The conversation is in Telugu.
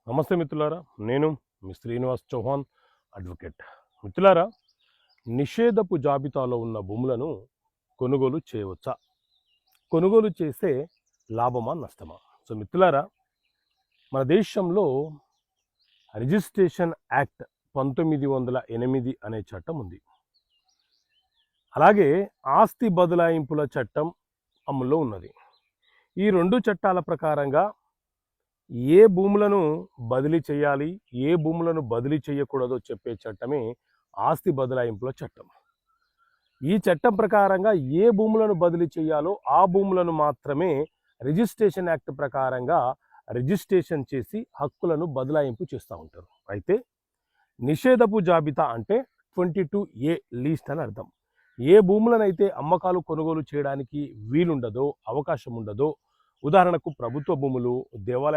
నమస్తే మిత్రులారా, నేను మీ శ్రీనివాస్ చౌహాన్ అడ్వకేట్. మిత్రులారా, నిషేధపు జాబితాలో ఉన్న భూములను కొనుగోలు చేయవచ్చా? కొనుగోలు చేస్తే లాభమా నష్టమా? సో మిత్రులారా, మన దేశంలో రిజిస్ట్రేషన్ యాక్ట్ 1908 అనే చట్టం ఉంది. అలాగే ఆస్తి బదలాయింపుల చట్టం అమల్లో ఉన్నది. ఈ రెండు చట్టాల ప్రకారంగా ఏ భూములను బదిలీ చేయాలి, ఏ భూములను బదిలీ చేయకూడదో చెప్పే చట్టమే ఆస్తి బదలాయింపుల చట్టం. ఈ చట్టం ప్రకారంగా ఏ భూములను బదిలీ చేయాలో ఆ భూములను మాత్రమే రిజిస్ట్రేషన్ యాక్ట్ ప్రకారంగా రిజిస్ట్రేషన్ చేసి హక్కులను బదలాయింపు చేస్తూ ఉంటారు. అయితే నిషేధపు జాబితా అంటే 22A లీస్ట్ అని అర్థం. ఏ భూములనైతే అమ్మకాలు కొనుగోలు చేయడానికి వీలుండదో, అవకాశం ఉండదో, ఉదాహరణకు ప్రభుత్వ భూములు, దేవాలయ